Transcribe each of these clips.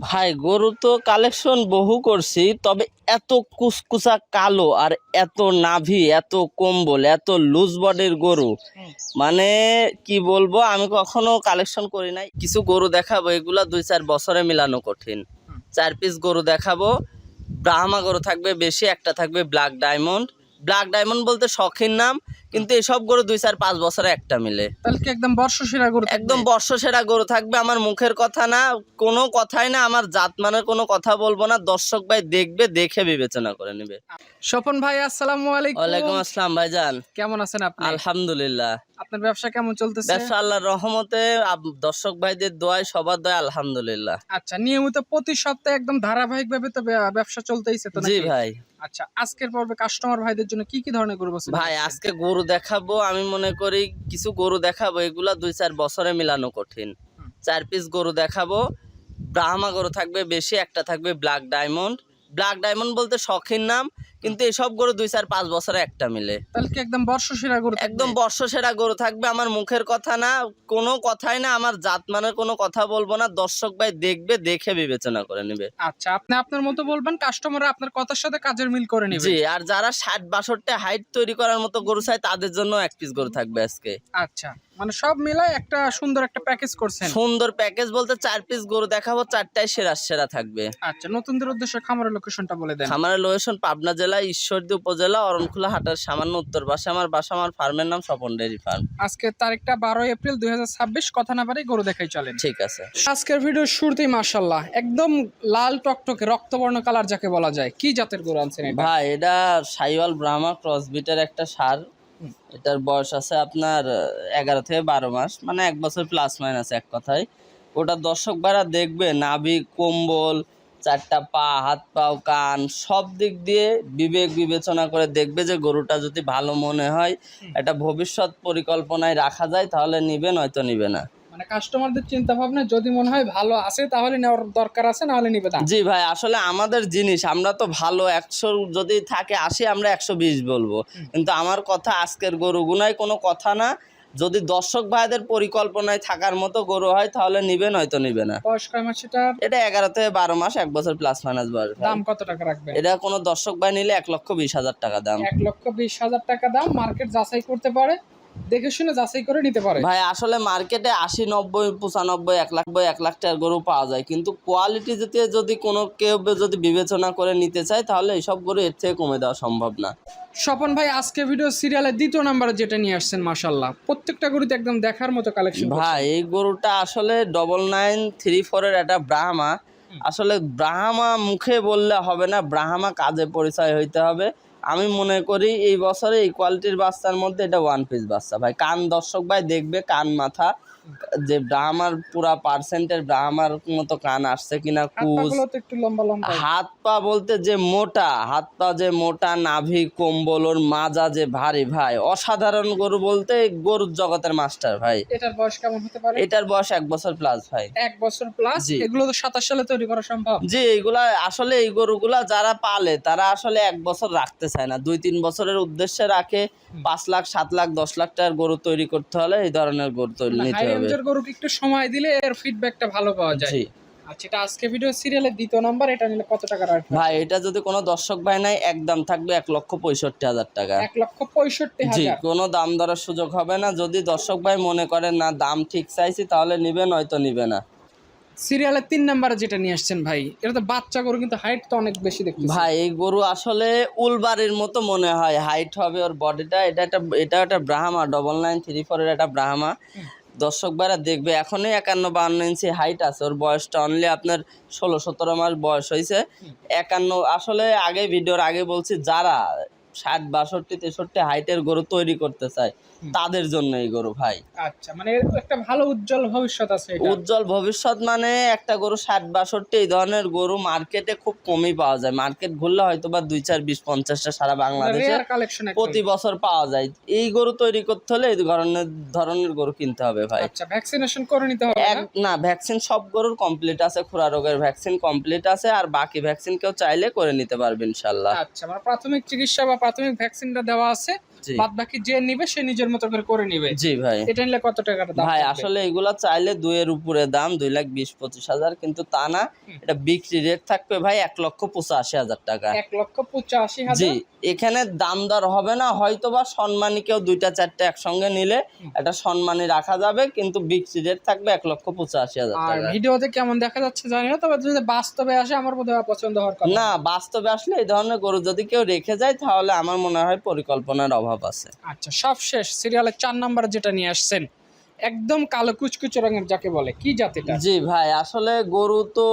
ভাই গরু তো কালেকশন বহু করছি, তবে এত কুচকুচা কালো আর এত নাভি, এত কম্বল, এত লুজ বডির গরু মানে কি বলবো, আমি কখনো কালেকশন করি নাই। কিছু গরু দেখাবো, এগুলা 2-4 বছরে মিলানো কঠিন। 4 পিস গরু দেখাবো। ব্রাহ্মা গরু থাকবে বেশি, একটা থাকবে ব্ল্যাক ডায়মন্ড। ব্ল্যাক ডায়মন্ড বলতে শখের নাম, কিন্তু এসব গরু 2-4-5 বছরে একটা মিলে। তাহলে কি একদম বর্ষসেরা গরু থাকবে? একদম বর্ষসেরা গরু থাকবে। আমার মুখের কথা না, কোনো কথাই না, আমার জাত মানে কোনো কথা বলবো না। দর্শক ভাই দেখবে, দেখে বিবেচনা করে নেবে। স্বপন ভাই, আসসালামু আলাইকুম। ওয়ালাইকুম আসসালাম ভাইজান। কেমন আছেন আপনি? আলহামদুলিল্লাহ। আপনার ব্যবসা কেমন চলতেছে? ব্যবসা আল্লাহর রহমতে, দর্শক ভাইদের দোয়ায়, সবার দোয়ায় আলহামদুলিল্লাহ। আচ্ছা, নিয়মিত প্রতি সপ্তাহে একদম ধারাবাহিক ভাবে তো ব্যবসা চলতেইছে তো জি নাকি? ভাই। আচ্ছা, আজকের পর্বে কাস্টমার ভাইদের জন্য কি কি ধরনের গরু বসে? ভাই আজকে গরু দেখাবো, আমি মনে করি কিছু গরু দেখাবো, এগুলা 2-4 বছরে মিলানো কঠিন। 4 পিস গরু দেখাবো। ব্রাহ্মা গরু থাকবে বেশি, একটা থাকবে ব্ল্যাক ডায়মন্ড। ব্ল্যাক ডায়মন্ড বলতে শখের নাম, কিন্তু এসব গরু 2-4-5 বছরে একটা মিলে। তাহলে কি একদম বর্ষসেরা গরু থাকবে? একদম বর্ষসেরা গরু থাকবে। আমার মুখের কথা না, কোনো কথাই না, আমার জাত মানে কোনো কথা বলবো না। দর্শক ভাই দেখবে, দেখে বিবেচনা করে নেবে। আচ্ছা, আপনি আপনার মতো বলবেন, কাস্টমার আপনার কথার সাথে কাজের মিল করে নেবে। জি, আর যারা 60-62 হাইট তৈরি করার মতো গরু চায়, তাদের জন্য 1 পিস গরু থাকবে আজকে। আচ্ছা, মানে সব মিলায় একটা সুন্দর একটা প্যাকেজ করছেন। সুন্দর প্যাকেজ বলতে 4 পিস গরু দেখাবো, 4টাই সেরা সেরা থাকবে। আচ্ছা, নতুনদের উদ্দেশ্যে খামারের লোকেশনটা বলে দেন। খামারের লোকেশন পাবনা জেলা ঈশ্বরদী উপজেলা অরণখোলা হাটার সামান্য উত্তর পাশে আমার বাসা। আমার ফার্মের নাম স্বপন ডেয়ারি ফার্ম। আজকে তারিখটা 12 এপ্রিল 2026। কথা না বাড়ি গরু দেখাই চলেন। ঠিক আছে। আজকের ভিডিওর শুরুতেই মাশাআল্লাহ একদম লাল টকটকে রক্তবর্ণ কালার যাকে বলা যায়, কি জাতের গরু আনছেন এটা? ভাই এটা সাইওয়াল ব্রাহ্মা ক্রসবিটের একটা ষাঁড়। এটার বয়স আছে আপনার 11 থেকে 12 মাস, মানে 1 বছর প্লাস মাইনাস এক কথায়। ওটা দর্শক ভাইরা দেখবে, নাভি, কম্বল, 4টা পা, হাত পাও, কান, সব দিক দিয়ে বিবেক বিবেচনা করে দেখবে যে গরুটা যদি ভালো মনে হয়, এটা ভবিষ্যৎ পরিকল্পনায় রাখা যায়, তাহলে নিবে, নয়তো নিবে না। মানে কাস্টমারদের চিন্তা ভাবনা যদি মনে হয় ভালো আছে তাহলে নেওয়ার দরকার আছে, না হলে নিবে না। জি ভাই, আসলে আমাদের জিনিস, আমরা তো ভালো 100 যদি থাকে 80, আমরা 120 বলবো। কিন্তু আমার কথা, আজকের গরুগুনায় কোনো কথা না। যদি দর্শক ভাইদের পরিকল্পনায় থাকার মতো গরু হয়, তাহলে নিবে, নয়তো নিবে না। বয়স কয় মাস এটা? এটা 11 থেকে 12 মাস, 1 বছর প্লাস মাইনাস বয়স ভাই। দাম কত টাকা রাখবেন? এটা কোনো দর্শক ভাই নিলে 1,20,000 টাকা দাম। 1,20,000 টাকা দাম। মার্কেট যাচাই করতে পারে, দেখে শুনে যাচাই করে নিতে পারে। ভাই আসলে মার্কেটে 80, 90, 95, 1 লাখ টাকার গরু পাওয়া যায়, কিন্তু কোয়ালিটি যদি কোনো কেউ যদি বিবেচনা করে নিতে চায়, তাহলে এইসব গরু এর থেকে কমে দেওয়া সম্ভব না। স্বপন ভাই, আজকে ভিডিও সিরিয়ালের 2য় নম্বরে যেটা নিয়ে আসছেন, মাশাআল্লাহ প্রত্যেকটা গরুতে একদম দেখার মতো কালেকশন। ভাই এই গরুটা আসলে 9934 এর একটা ব্রাহ্মা। আসলে ব্রাহ্মা মুখে বললে হবে না, ব্রাহ্মা কাজে পরিচয় হইতে হবে। আমি মনে করি এই বছরে এই কোয়ালিটির বাচ্চার মধ্যে এটা 1 পিস বাচ্চা ভাই। কান দর্শক ভাই দেখবে, কান মাথা যে ব্রাহ্মার পুরা পার্সেন্টের ব্রাহ্মার মতো কান আসছে কিনা, কুচ, একটু লম্বা লম্বা। হাত পা বলতে যে মোটা, হাত পা যে মোটা, নাভি, কম্বল, ওর মাজা যে ভারী ভাই, অসাধারণ গরু বলতে গরুর জগতের মাস্টার ভাই। এটার বয়স কেমন হতে পারে? এটার বয়স 1 বছর প্লাস ভাই। 1 বছর প্লাস। জি। এগুলো তো 27 সালে তৈরি করা সম্ভব। জি, এইগুলা আসলে এই গরুগুলা যারা পালে, তারা আসলে 1 বছর রাখতে চায় না, 2-3 বছরের উদ্দেশ্যে রাখে। 5 লাখ, 7 লাখ, 10 লাখ টাকার গরু তৈরি করতে হলে এই ধরনের গরু তৈরি হাই নিতে হবে। রেঞ্জের গরুকে একটু সময় দিলে এর ফিডব্যাকটা ভালো পাওয়া যায়। জি আচ্ছা, এটা আজকে ভিডিও সিরিয়ালের 2য় নাম্বার, এটা নিলে কত টাকা রাখবেন? ভাই, এটা যদি কোনো দর্শক ভাই নাই, একদম থাকবে 1,65,000 টাকা। 1,65,000। জি, কোনো দাম দরের সুযোগ হবে না। যদি দর্শক ভাই মনে করেন না দাম ঠিক চাইছি, তাহলে নিবে, নয়তো নিবে না। সিরিয়ালের 3 নাম্বারে যেটা নিয়ে আসছেন ভাই, এটা তো বাচ্চা গরু, কিন্তু হাইট তো অনেক বেশি দেখতেছি। ভাই এই গরু আসলে উলবাড়ির মতো মনে হয়, হাইট হবে ওর বডিটা। এটা একটা ব্রাহ্মা, 9934 এর একটা ব্রাহ্মা। দর্শক ভাইরা দেখবে, এখনই 51-52 ইঞ্চি হাইট আছে। ওর বয়সটা অনলি আপনার 16-17 মাস বয়স হয়েছে। 51 আসলে আগে ভিডিওর আগে বলছি, যারা 60, 62, 63 হাইটের গরু তৈরি করতে চায়, তাদের জন্য এই গরু ভাই। আচ্ছা, মানে এর একটা ভালো উজ্জ্বল ভবিষ্যৎ আছে এটা। উজ্জ্বল ভবিষ্যৎ মানে একটা গরু 60, 62 এই ধরনের গরু মার্কেটে খুব কমই পাওয়া যায়। মার্কেট ঘুরলে হয়তো বা 2, 4, 20, 50টা সারা বাংলাদেশে রেয়ার কালেকশন প্রতি বছর পাওয়া যায়। এই গরু তৈরি করতে হলে এই ধরনের গরু কিনতে হবে ভাই। আচ্ছা, ভ্যাকসিনেশন করে নিতে হবে না? না, ভ্যাকসিন সব গরুর কমপ্লিট আছে। খুরা রোগের ভ্যাকসিন কমপ্লিট আছে, আর বাকি ভ্যাকসিন কেউ চাইলে করে নিতে পারবে ইনশাল্লাহ। আচ্ছা, মানে প্রাথমিক চিকিৎসা বা প্রাথমিক ভ্যাকসিনটা দেওয়া আছে। জি। বাদ বাকি যে নিবে সে নিজের মতো করে নিবে। জি ভাই। এটা নিলে কত টাকার দাম ভাই থাকবে? আসলে এগুলা চাইলে 2 এর উপরে দাম, 2,20,25,000, কিন্তু তা না, এটা বিক্রি রেট থাকবে ভাই 1,85,000 টাকা। 1,85,000। জি, এখানে দাম দর হবে না, হয়তো বা সম্মানী কেউ 2টা 4টা একসঙ্গে নিলে এটা সম্মানী রাখা যাবে, কিন্তু বিক্রি রেট থাকবে 1,85,000 আর টাকা। ভিডিওতে কেমন দেখা যাচ্ছে জানি না, তবে যদি বাস্তবে আসে আমার বোধ হয় পছন্দ হওয়ার কথা। না, বাস্তবে আসলে এই ধরনের গরু যদি কেউ রেখে যায় তাহলে আমার মনে হয় পরিকল্পনার অভাব আছে। আচ্ছা, সব শেষ সিরিয়ালের 4 নাম্বার যেটা নিয়ে আসছেন, একদম কালো কুচকুচে রঙের যাকে বলে, কি জাতিটা? জি ভাই, আসলে গরু তো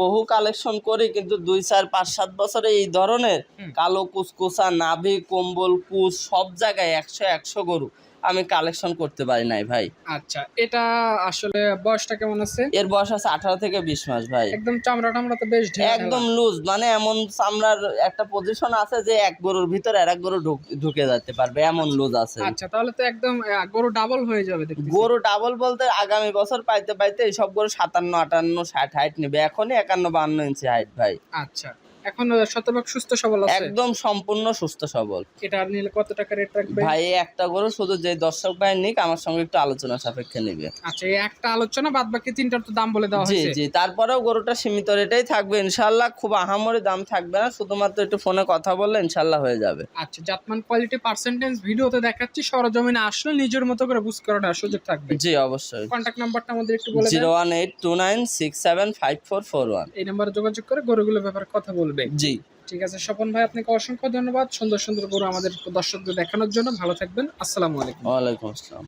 বহু কালেকশন করি, কিন্তু 2, 4, 5, 7 বছরে এই ধরনের কালো কুচকুচা নাভি কম্বল কুচ সব জায়গায় 100 গরু আমি কালেকশন করতে পারি নাই ভাই। আচ্ছা, এটা আসলে বয়সটা কেমন আছে? এর বয়স আছে 18 থেকে 20 মাস ভাই। একদম চামড়া টামড়া তো বেশ ঢেলা একদম লুজ, মানে এমন চামড়ার একটা পজিশন আছে যে এক গরুর ভিতরে আরেক গরু ঢুকে যেতে পারবে, এমন লুজ আছে। আচ্ছা, তাহলে তো একদম গরু ডাবল হয়ে যাবে দেখতেছি। গরু ডাবল বলতে আগামী বছর পাইতে পাইতে এইসব গরু 57, 58, 60 হাইট নেবে, এখনই 51, 52 ইঞ্চি হাইট ভাই। আচ্ছা, এখন শতভাগ সুস্থ সবল আছে? একদম সম্পূর্ণ সুস্থ সবল। এটা নিলে কত টাকা রেট রাখবে? ভাই এই একটা গরু শুধু যে দর্শক ভাই নিক আমার সঙ্গে একটু আলোচনা সাপেক্ষে নিবে। আচ্ছা, এই একটা আলোচনা, বাদ বাকি তিনটার তো দাম বলে দেওয়া জি হয়েছে। জি, তারপরেও গরুটা সীমিত রেটেই থাকবে ইনশাল্লাহ, খুব আহামরি দাম থাকবে না, শুধুমাত্র একটু ফোনে কথা বললে ইনশাল্লাহ হয়ে যাবে। আচ্ছা, জাতমান কোয়ালিটি পার্সেন্টেজ ভিডিওতে দেখাচ্ছি, সরজমিনে আসলে নিজের মতো করে বুঝ করার সুযোগ থাকবে। জি অবশ্যই। কন্টাক্ট নাম্বারটা আমাদের একটু বলে দেন। 01829675441। এই নাম্বারে যোগাযোগ করে গরুগুলোর ব্যাপারে কথা বলবে। জি। ঠিক আছে স্বপন ভাই, আপনাকে অসংখ্য ধন্যবাদ সুন্দর সুন্দর গরু আমাদের দর্শকদের দেখানোর জন্য। ভালো থাকবেন, আসসালামু আলাইকুম। ওয়ালাইকুম আসসালাম।